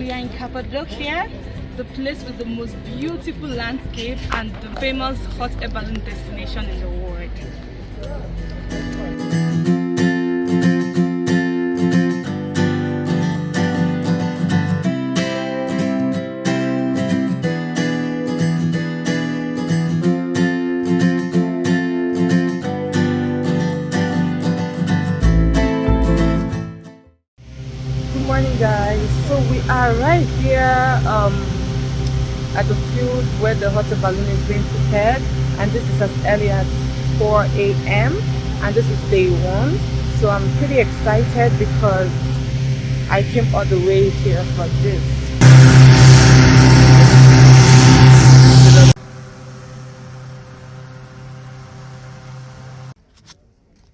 We are in Cappadocia, the place with the most beautiful landscape and the famous hot air balloon destination in the world. Good morning, guys. So we are right here at the field where the hot air balloon is being prepared, and this is as early as 4 a.m. and this is day one. So I'm pretty excited because I came all the way here for this.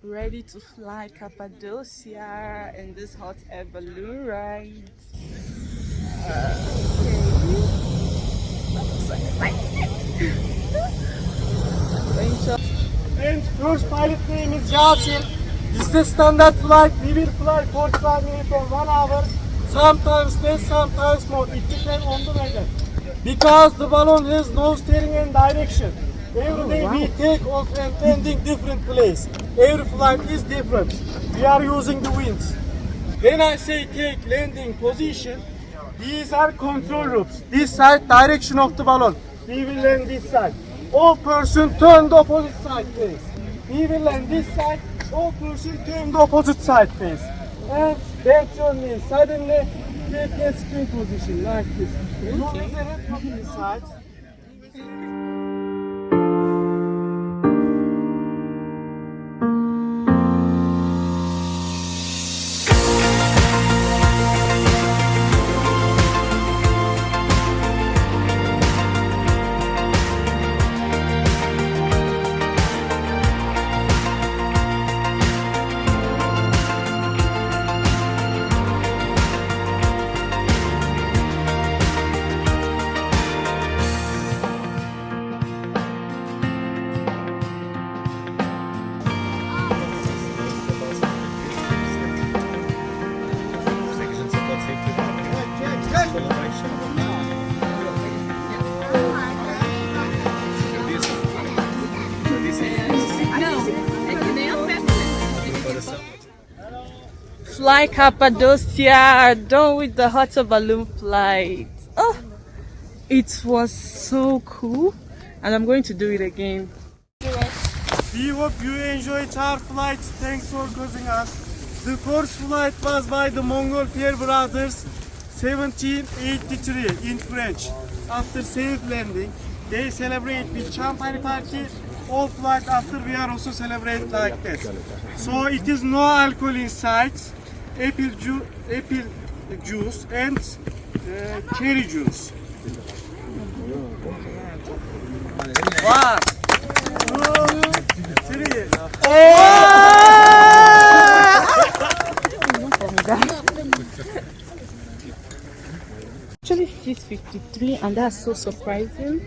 Ready to fly Cappadocia in this hot air balloon ride. And first pilot name is Yasir. This is the standard flight. We will fly 45 minutes or 1 hour. Sometimes less, sometimes more. It depends on the weather. Because the balloon has no steering and direction. Every day we take off and landing different place. Every flight is different. We are using the winds. When I say take landing position, these are control routes. This side direction of the balloon. We will land this side. All person turn the opposite side face. We will land this side. All person turn the opposite side face. And back journey suddenly take a spin position like this. You visit opposite sides. Fly Cappadocia, done with the hot air balloon flight. Oh, it was so cool, and I'm going to do it again. We hope you enjoyed our flight. Thanks for causing us. The first flight was by the Montgolfier brothers, 1783 in French. After safe landing, they celebrate with champagne party. All flight after we are also celebrate like that. So it is no alcohol inside. Apple juice and cherry juice. 1, 2, 3. Actually 6:53, and that's so surprising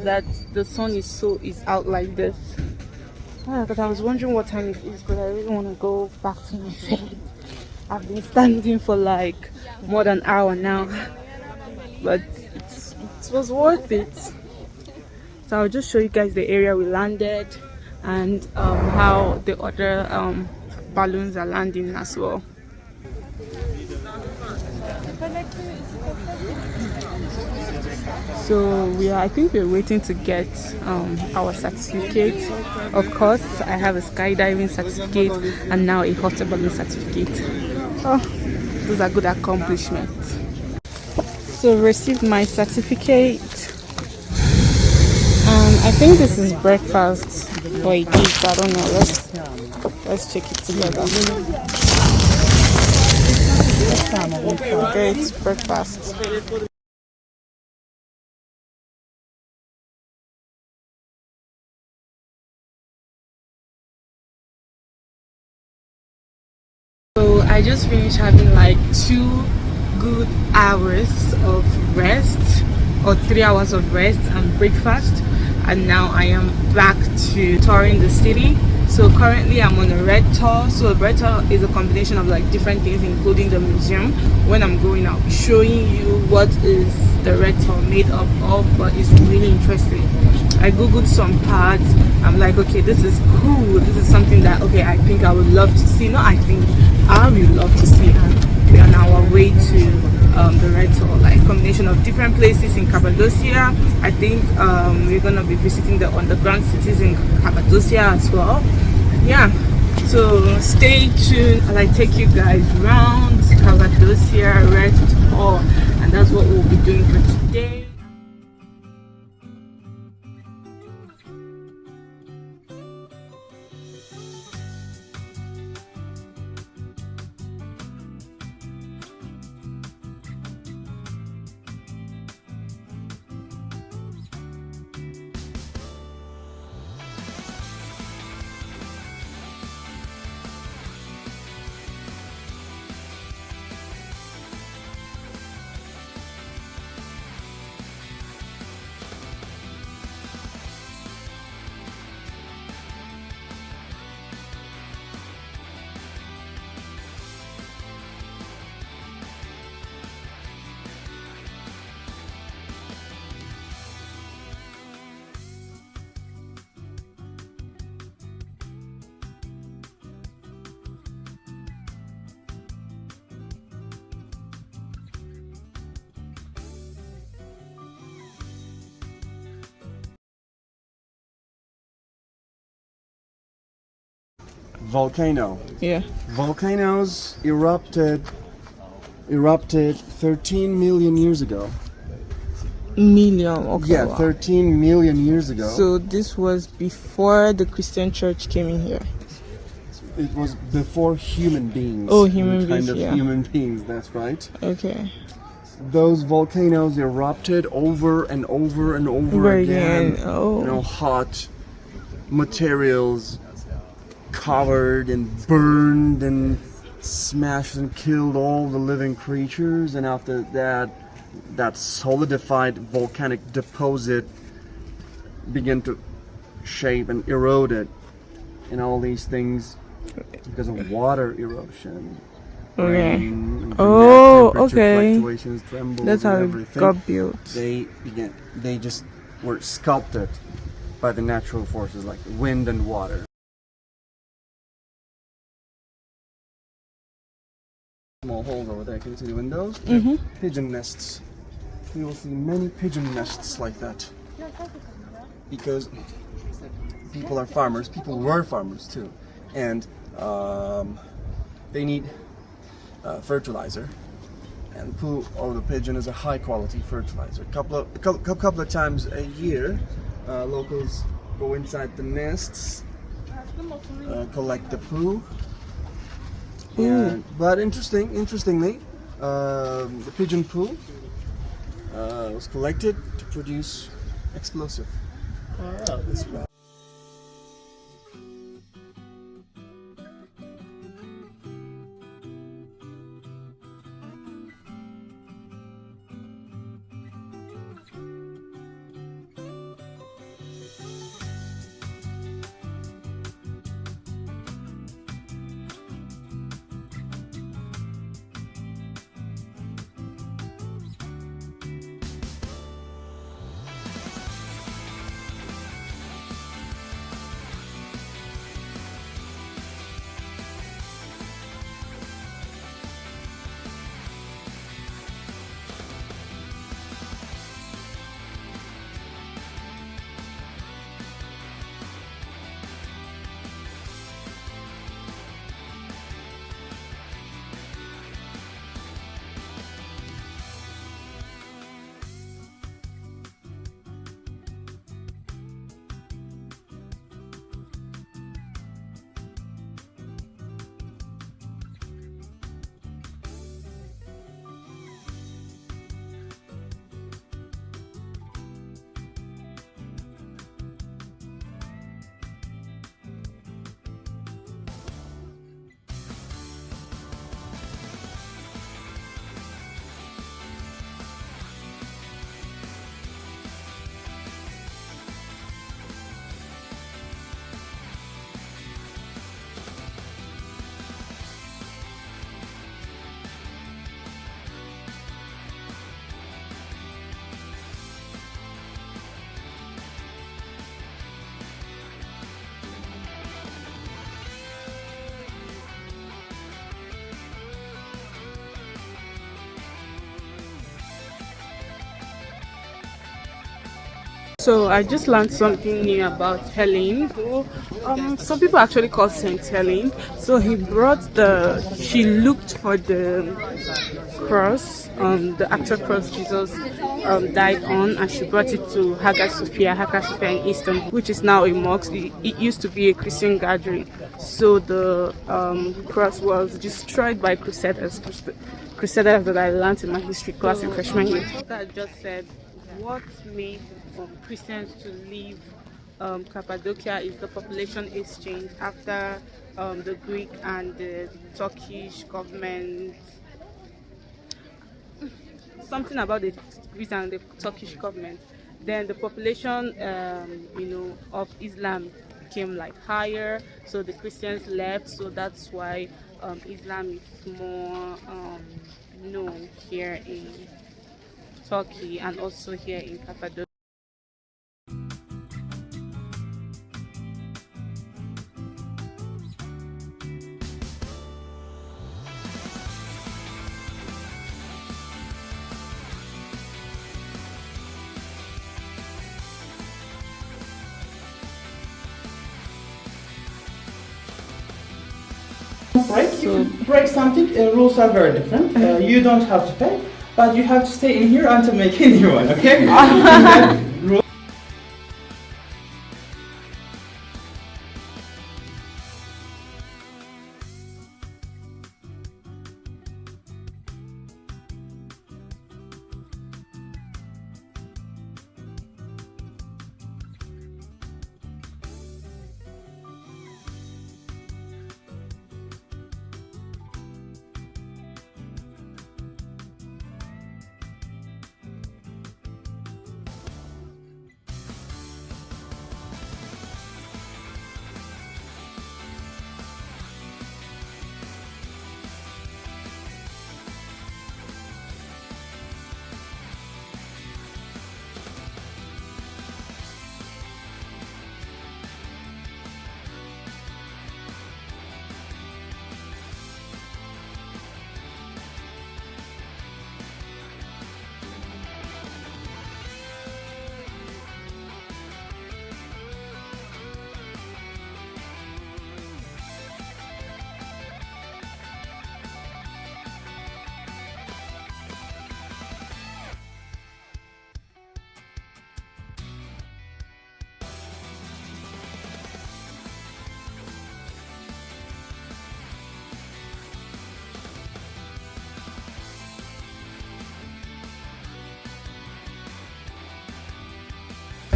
that the sun is out like this. Because I was wondering what time it is, because I really want to go back to my bed. I've been standing for like more than an hour now, but it was worth it. So I'll just show you guys the area we landed and how the other balloons are landing as well. So I think we're waiting to get our certificate. Of course, I have a skydiving certificate and now a hot air balloon certificate. Oh, those are good accomplishments. So received my certificate, and I think this is breakfast or a gift. I don't know. Let's check it together. Okay, it's breakfast. So I just finished having like 2 good hours of rest, or 3 hours of rest and breakfast, and now I am back to touring the city. So currently I'm on a red tour. So a red tour is a combination of like different things, including the museum. When I'm going, I'll be showing you what is the rector made up of, but it's really interesting. I googled some parts. I'm like, okay, this is cool. This is something that, okay, I think I would love to see. No, I think I would love to see. And we're on our way to the rector, like combination of different places in Cappadocia. I think we're gonna be visiting the underground cities in Cappadocia as well. Yeah, so stay tuned as I take you guys around Cappadocia Red Tour, and that's what we'll be doing for today. Volcano. Yeah. Volcanoes erupted 13 million years ago. Million. Okay. Yeah, Wow. 13 million years ago. So this was before the Christian church came in here. It was before human beings. Oh, human kind beings, of yeah. human beings, that's right. Okay. Those volcanoes erupted over and over and over again. Oh. You know, hot materials covered and burned and smashed and killed all the living creatures, and after that, that solidified volcanic deposit began to shape and eroded, and all these things because of water erosion. Okay. Rain, Oh, temperature okay. fluctuations, trembles, That's how and it everything. got built. They just were sculpted by the natural forces like wind and water. Small holes over there. Can you see the windows? Mm-hmm. Pigeon nests. You will see many pigeon nests like that. Because people are farmers. People were farmers too, and they need fertilizer. And poo of the pigeon is a high quality fertilizer. Couple of times a year, locals go inside the nests, collect the poo. But interestingly, the pigeon poo was collected to produce explosive. This way. So I just learned something new about Helen. Who, some people actually call Saint Helen. So he brought she looked for the cross, the actual cross Jesus died on, and she brought it to Hagia Sophia in Istanbul, which is now a mosque. It used to be a Christian gathering. So the cross was destroyed by Crusaders that I learned in my history class in freshman year. I just said what made Christians to leave Cappadocia is the population exchange after the Greek and the Turkish government. Something about the Greek and the Turkish government. Then the population, of Islam became like higher, so the Christians left. So that's why Islam is more known here in Turkey and also here in Cappadocia. Break. If you break something, rules are very different. You don't have to pay, but you have to stay in here until make a new one, okay?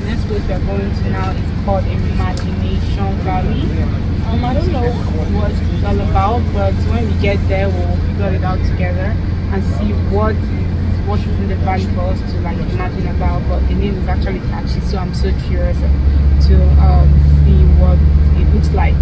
Next place we are going to now is called Imagination Valley. I don't know what it's all about, but when we get there, we'll figure it out together and see what is in the valley for us to like imagine about. But the name is actually catchy, so I'm so curious to see what it looks like.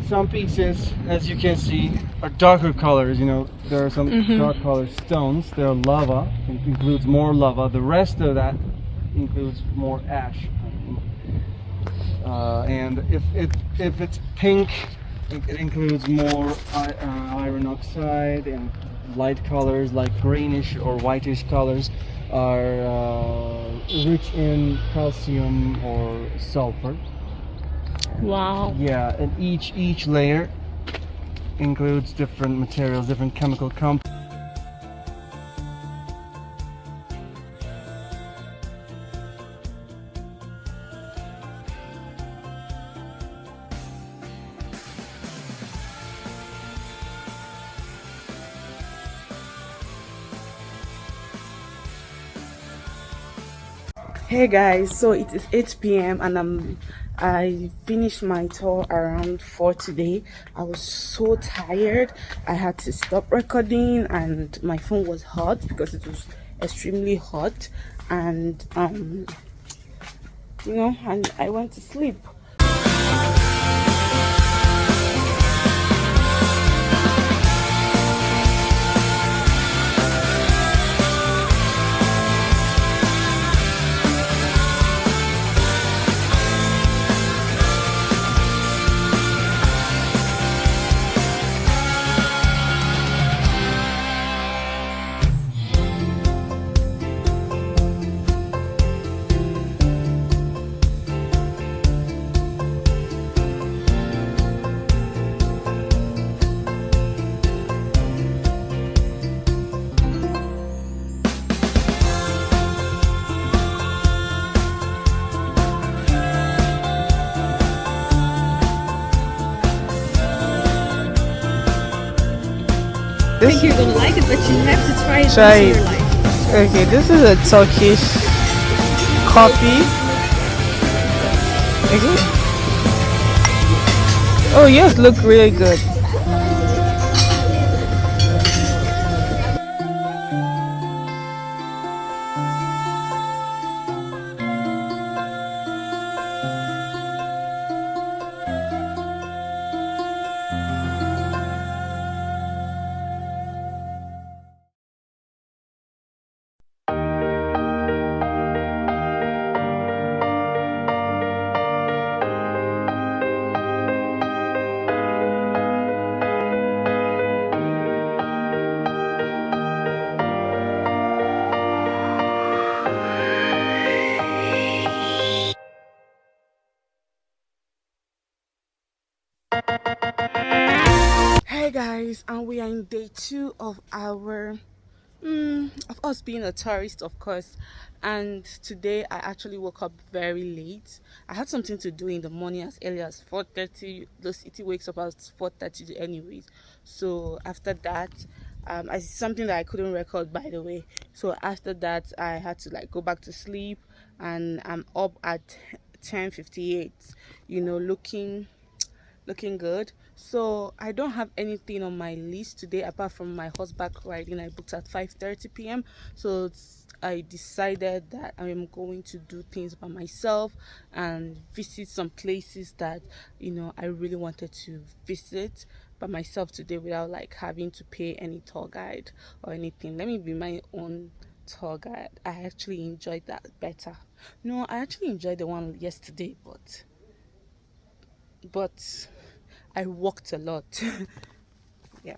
Some pieces, as you can see, are darker colors. There are some dark color stones. They're lava. It includes more lava. The rest of that includes more ash. And if it's pink, it includes more iron oxide, and light colors like greenish or whitish colors are rich in calcium or sulfur. Wow. Yeah, and each layer includes different materials, different chemical compounds. Hey guys, so it is 8 p.m. and I finished my tour around 4 today. I was so tired. I had to stop recording and my phone was hot because it was extremely hot, and and I went to sleep. This You're gonna like it, but you have to try it Try once in it. your life. Okay, this is a Turkish coffee. Okay. Oh yes, look really good. Hey guys, and we are in day 2 of our of us being a tourist, of course. And today I actually woke up very late. I had something to do in the morning as early as 4:30. The city wakes up at 4:30 anyways. So after that, I something that I couldn't record, by the way. So after that, I had to like go back to sleep, and I'm up at 10:58. Looking good. So I don't have anything on my list today apart from my horseback riding I booked at 5:30 p.m. So I decided that I am going to do things by myself and visit some places that I really wanted to visit by myself today without like having to pay any tour guide or anything. Let me be my own tour guide. I actually enjoyed that better. No, I actually enjoyed the one yesterday, but I walked a lot. Yeah.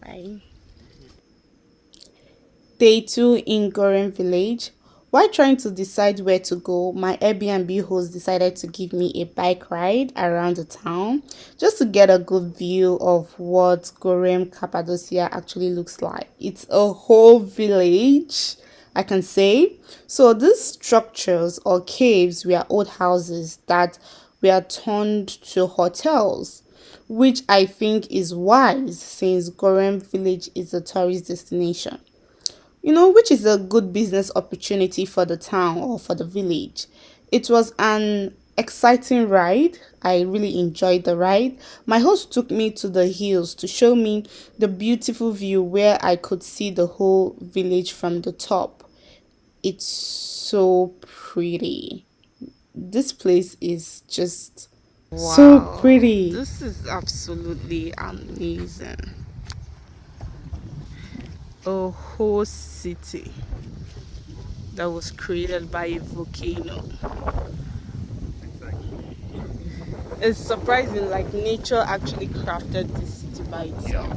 Bye. Day 2 in Gorem village. While trying to decide where to go, my Airbnb host decided to give me a bike ride around the town just to get a good view of what Gorem Cappadocia actually looks like. It's a whole village, I can say. So these structures or caves were old houses that were turned to hotels, which I think is wise since Gorem village is a tourist destination, which is a good business opportunity for the town or for the village. It was an exciting ride. I really enjoyed the ride. My host took me to the hills to show me the beautiful view where I could see the whole village from the top. It's so pretty. This place is just so pretty. This is absolutely amazing. A whole city that was created by a volcano. It's surprising, like nature actually crafted this city by itself.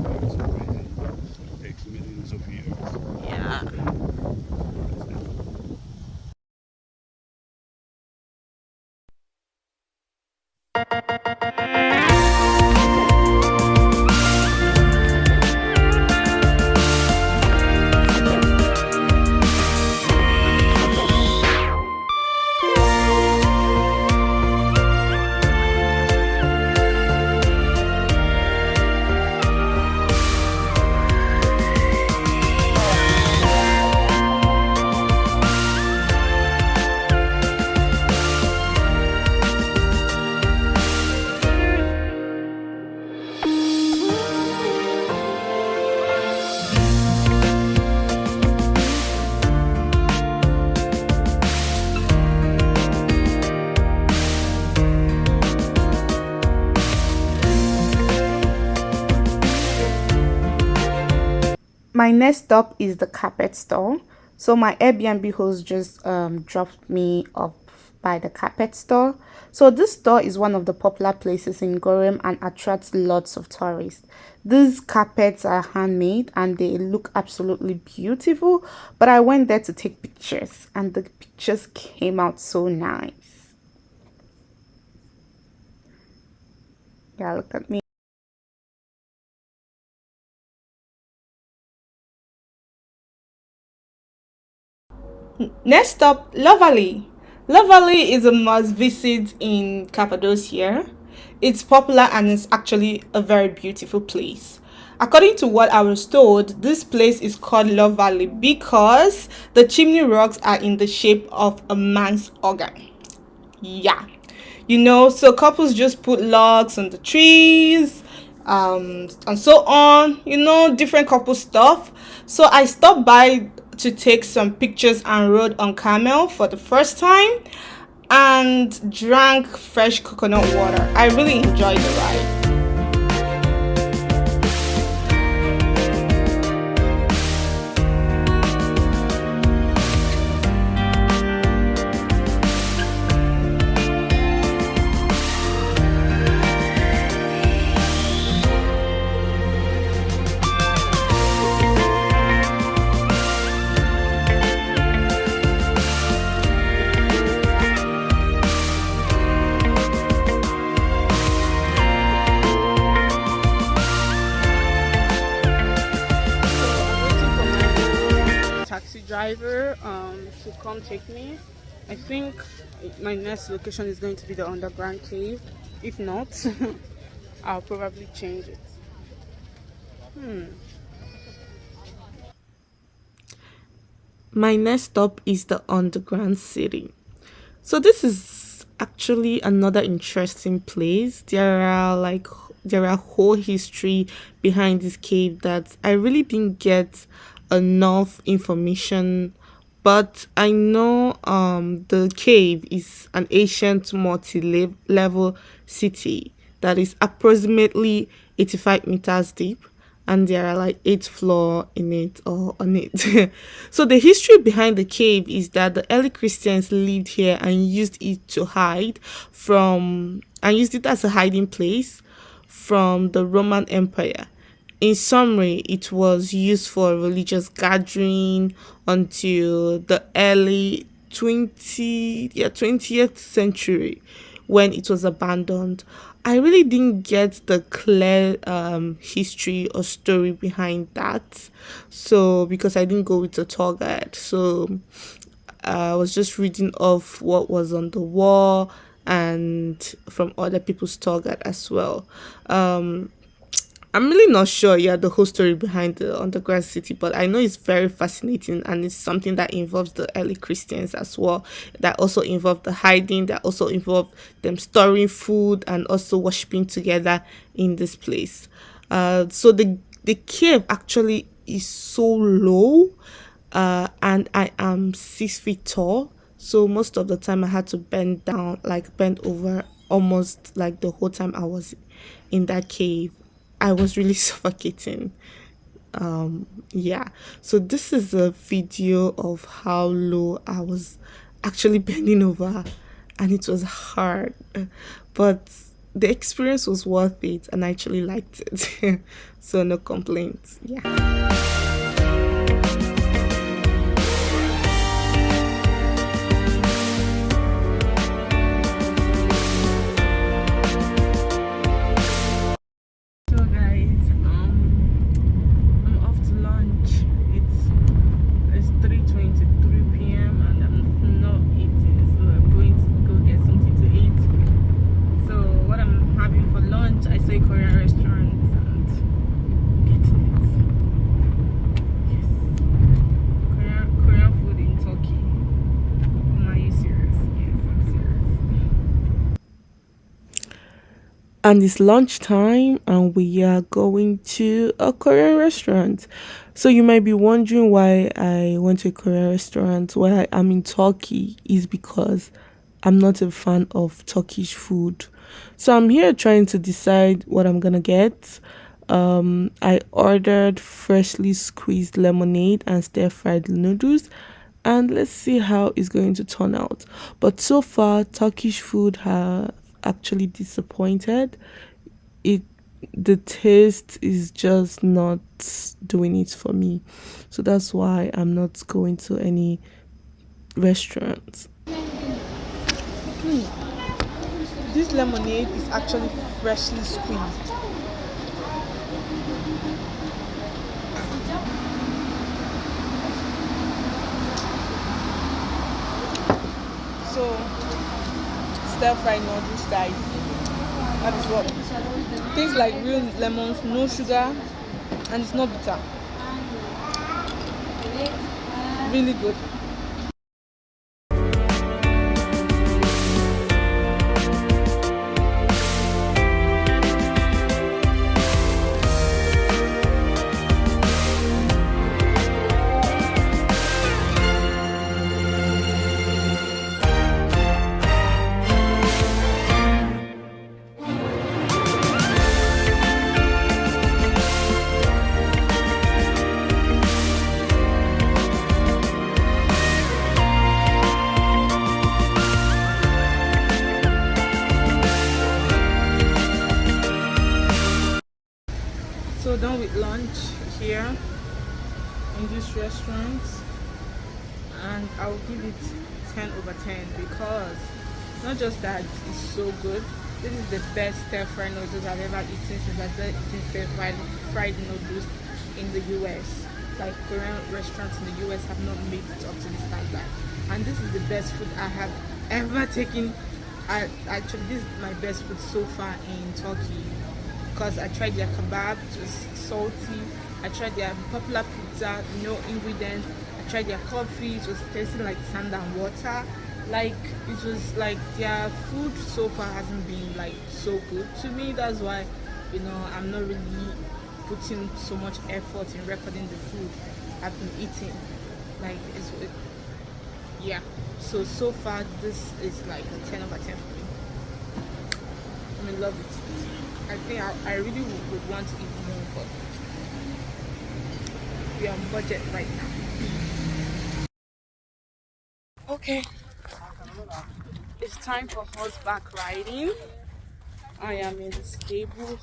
It takes millions of years. Yeah. My next stop is the carpet store. So my Airbnb host just dropped me off by the carpet store. So this store is one of the popular places in Gorem and attracts lots of tourists. These carpets are handmade and they look absolutely beautiful. But I went there to take pictures and the pictures came out so nice. Yeah, look at me. Next stop, Love Valley. Love Valley is a must visit in Cappadocia. It's popular and it's actually a very beautiful place. According to what I was told, this place is called Love Valley because the chimney rocks are in the shape of a man's organ. Yeah, you know, so couples just put logs on the trees, and so on, you know, different couple stuff. So I stopped by to take some pictures and rode on camel for the first time and drank fresh coconut water. I really enjoyed the ride. Taxi driver to come take me. I think my next location is going to be the underground cave. If not, I'll probably change it. My next stop is the underground city. So this is actually another interesting place. There are whole history behind this cave that I really didn't get enough information, but I know the cave is an ancient multi-level city that is approximately 85 meters deep, and there are like 8 floors in it or on it. So the history behind the cave is that the early Christians lived here and used it to hide from and used it as a hiding place from the Roman Empire. In summary, it was used for religious gathering until the early 20th century when it was abandoned. I really didn't get the clear history or story behind that. So, because I didn't go with a tour guide. So, I was just reading off what was on the wall and from other people's tour guide as well. I'm really not sure, yeah, the whole story behind the underground city, but I know it's very fascinating and it's something that involves the early Christians as well. That also involved the hiding, that also involved them storing food and also worshiping together in this place. So the cave actually is so low, and I am 6 feet tall. So most of the time I had to bend down, like bend over almost like the whole time I was in that cave. I was really suffocating. Yeah. So this is a video of how low I was actually bending over, and it was hard, but the experience was worth it, and I actually liked it. So no complaints. Yeah. So guys, I'm off to lunch. It's 3:23 p.m. and I'm not eating, so I'm going to go get something to eat. So what I'm having for lunch, I saw a Korean restaurant and getting it. Yes, Korean food in Turkey. Are you serious? Yes, I'm serious. And it's lunchtime and we are going to a Korean restaurant. So you might be wondering why I went to a Korean restaurant why I'm in Turkey is because I'm not a fan of Turkish food. So I'm here trying to decide what I'm gonna get. I ordered freshly squeezed lemonade and stir-fried noodles, and let's see how it's going to turn out. But so far, Turkish food have actually disappointed. It the taste is just not doing it for me, so that's why I'm not going to any restaurants. This lemonade is actually freshly squeezed. So, stir-fried noodles, guys. That is what. Things like real lemons, no sugar, and it's not bitter. Really good. So done with lunch here in this restaurant, and I'll give it 10 over 10 because not just that it's so good. This is the best stir-fried noodles I've ever eaten since I started eating stir-fried noodles in the US. Like Korean restaurants in the US have not made it up to this standard, and this is the best food I have ever taken. Actually, this is my best food so far in Turkey. Because I tried their kebab, it was salty. I tried their popular pizza, no ingredients. I tried their coffee, it was tasting like sand and water. Like, it was like their food so far hasn't been like so good to me. That's why, you know, I'm not really putting so much effort in recording the food I've been eating. Like, yeah. So far, this is like a 10 over 10 for me. I love it. I think I really would want to eat more, but we're on budget right now. Okay, it's time for horseback riding. I am in the stable.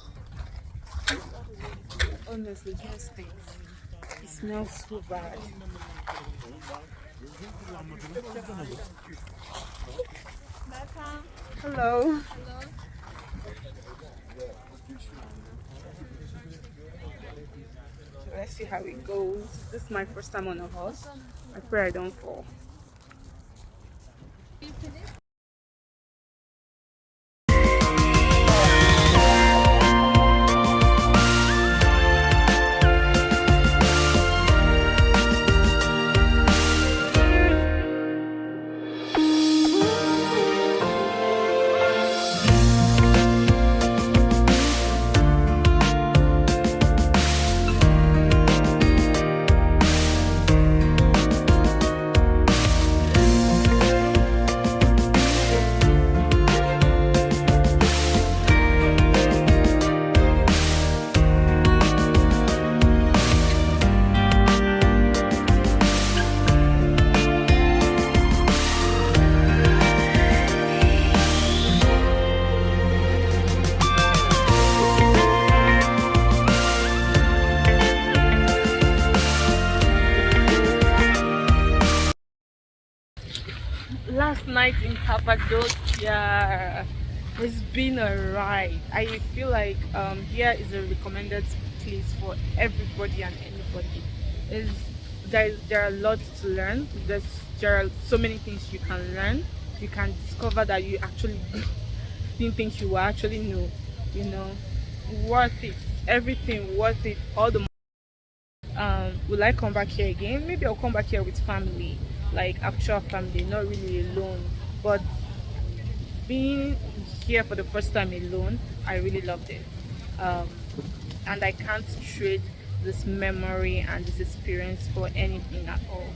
Honestly, just think, it smells so bad. Hello. Let's see how it goes. This is my first time on a horse. I pray I don't fall. Last night in Cappadocia has been a ride. I feel like here is a recommended place for everybody and anybody. There are lots to learn. There are so many things you can learn. You can discover that you actually didn't think you would actually know. You know, worth it. Everything worth it. All the will I come back here again? Maybe I'll come back here with family, like actual family, not really alone. But being here for the first time alone, I really loved it, and I can't trade this memory and this experience for anything at all.